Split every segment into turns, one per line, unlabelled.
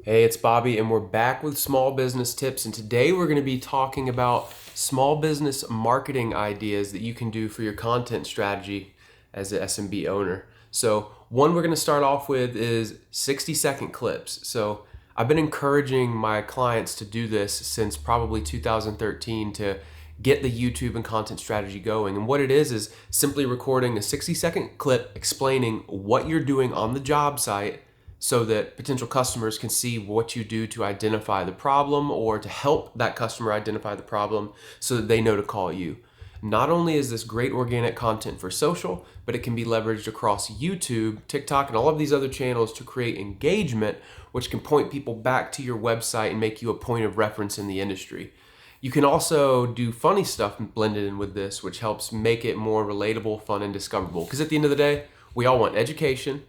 Hey, it's Bobby, and we're back with small business tips. And today we're going to be talking about small business marketing ideas that you can do for your content strategy as an SMB owner. So, one we're going to start off with is 60-second clips. So, I've been encouraging my clients to do this since probably 2013 to get the YouTube and content strategy going. And what it is simply recording a 60-second clip explaining what you're doing on the job site so that potential customers can see what you do to identify the problem or to help that customer identify the problem so that they know to call you. Not only is this great organic content for social, but it can be leveraged across YouTube, TikTok, and all of these other channels to create engagement, which can point people back to your website and make you a point of reference in the industry. You can also do funny stuff blended in with this, which helps make it more relatable, fun, and discoverable. Because at the end of the day, we all want education,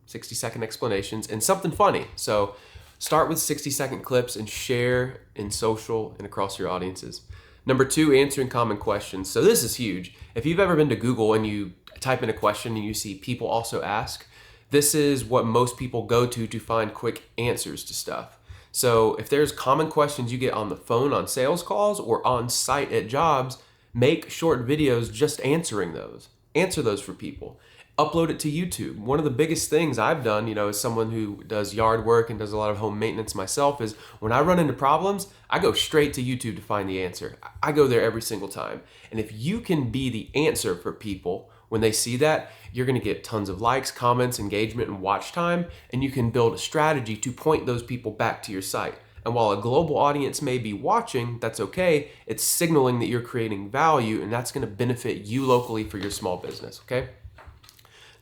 60-second explanations, and something funny. So start with 60-second clips and share in social and across your audiences. Number 2, answering common questions. So this is huge. If you've ever been to Google and you type in a question and you see people also ask, this is what most people go to find quick answers to stuff. So if there's common questions you get on the phone on sales calls or on site at jobs, make short videos just answering those. Answer those for people. Upload it to YouTube. One of the biggest things I've done, as someone who does yard work and does a lot of home maintenance myself, is when I run into problems, I go straight to YouTube to find the answer. I go there every single time. And if you can be the answer for people when they see that, you're going to get tons of likes, comments, engagement, and watch time, and you can build a strategy to point those people back to your site. And while a global audience may be watching, that's okay. It's signaling that you're creating value, and that's going to benefit you locally for your small business, okay?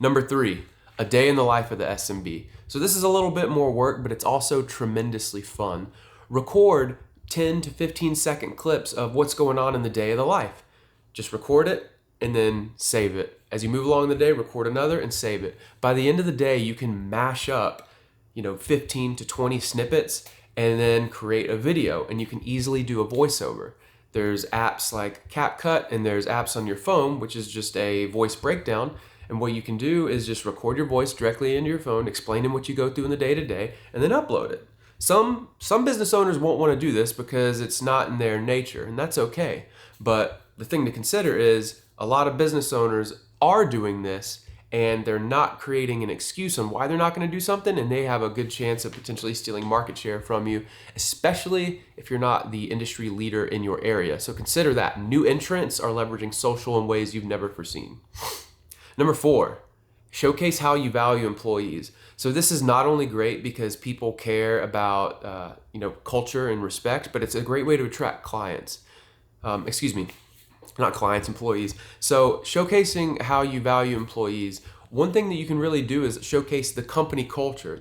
Number 3, a day in the life of the SMB. So this is a little bit more work, but it's also tremendously fun. Record 10 to 15 second clips of what's going on in the day of the life. Just record it and then save it. As you move along the day, record another and save it. By the end of the day, you can mash up, 15 to 20 snippets and then create a video, and you can easily do a voiceover. There's apps like CapCut, and there's apps on your phone, which is just a voice breakdown. And what you can do is just record your voice directly into your phone, explaining what you go through in the day-to-day, and then upload it. Some business owners won't want to do this because it's not in their nature, and that's okay. But the thing to consider is a lot of business owners are doing this, and they're not creating an excuse on why they're not going to do something, and they have a good chance of potentially stealing market share from you, especially if you're not the industry leader in your area. So consider that. New entrants are leveraging social in ways you've never foreseen. Number 4, showcase how you value employees. So this is not only great because people care about culture and respect, but it's a great way to attract clients. Not clients, employees. So showcasing how you value employees. One thing that you can really do is showcase the company culture,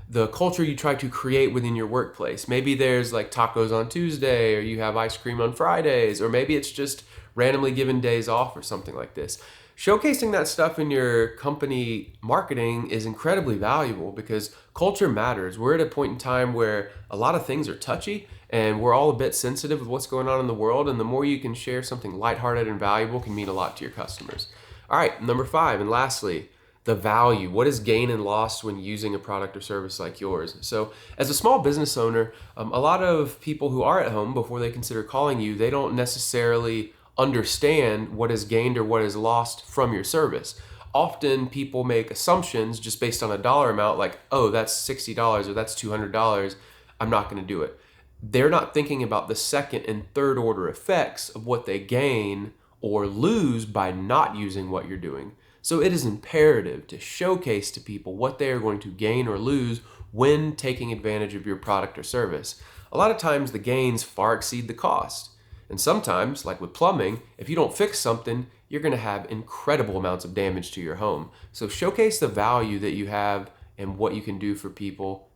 the culture you try to create within your workplace. Maybe there's like tacos on Tuesday, or you have ice cream on Fridays, or maybe it's just randomly given days off or something like this. Showcasing that stuff in your company marketing is incredibly valuable because culture matters. We're at a point in time where a lot of things are touchy and we're all a bit sensitive with what's going on in the world, and the more you can share something lighthearted and valuable can mean a lot to your customers. All right, number 5, and lastly, the value. What is gain and loss when using a product or service like yours? So as a small business owner, a lot of people who are at home before they consider calling you, they don't necessarily understand what is gained or what is lost from your service. Often people make assumptions just based on a dollar amount, like, oh, that's $60 or that's $200. I'm not going to do it. They're not thinking about the second and third order effects of what they gain or lose by not using what you're doing. So it is imperative to showcase to people what they are going to gain or lose when taking advantage of your product or service. A lot of times the gains far exceed the cost. And sometimes, like with plumbing, if you don't fix something, you're going to have incredible amounts of damage to your home. So showcase the value that you have and what you can do for people.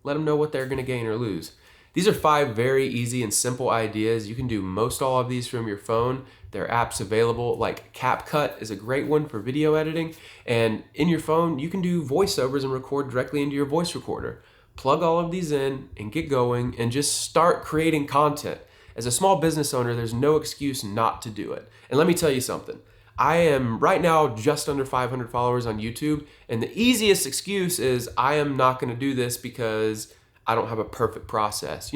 Let them know what they're going to gain or lose. These are 5 very easy and simple ideas. You can do most all of these from your phone. There are apps available, like CapCut is a great one for video editing. And in your phone, you can do voiceovers and record directly into your voice recorder. Plug all of these in and get going and just start creating content. As a small business owner, there's no excuse not to do it. And let me tell you something. I am right now just under 500 followers on YouTube, and the easiest excuse is I am not going to do this because I don't have a perfect process.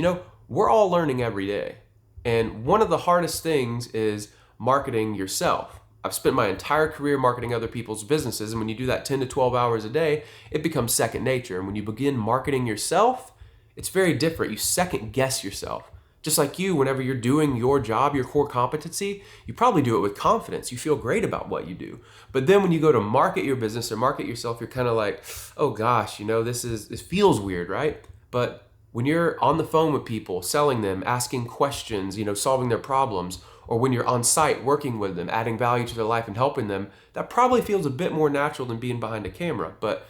We're all learning every day. And one of the hardest things is marketing yourself. I've spent my entire career marketing other people's businesses, and when you do that 10 to 12 hours a day, it becomes second nature. And when you begin marketing yourself, it's very different. You second guess yourself. Just like you, whenever you're doing your job, your core competency, you probably do it with confidence. You feel great about what you do. But then when you go to market your business or market yourself, you're kind of like, oh gosh, this feels weird, right? But when you're on the phone with people, selling them, asking questions, solving their problems, or when you're on site working with them, adding value to their life and helping them, that probably feels a bit more natural than being behind a camera. But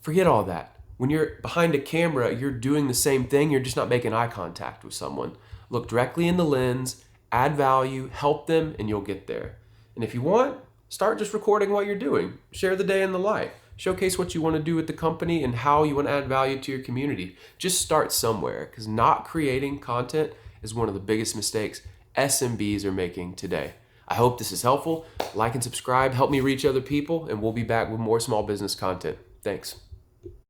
forget all that. When you're behind a camera, you're doing the same thing, you're just not making eye contact with someone. Look directly in the lens, add value, help them, and you'll get there. And if you want, start just recording what you're doing. Share the day in the life. Showcase what you want to do with the company and how you want to add value to your community. Just start somewhere, because not creating content is one of the biggest mistakes SMBs are making today. I hope this is helpful. Like and subscribe, help me reach other people, and we'll be back with more small business content. Thanks.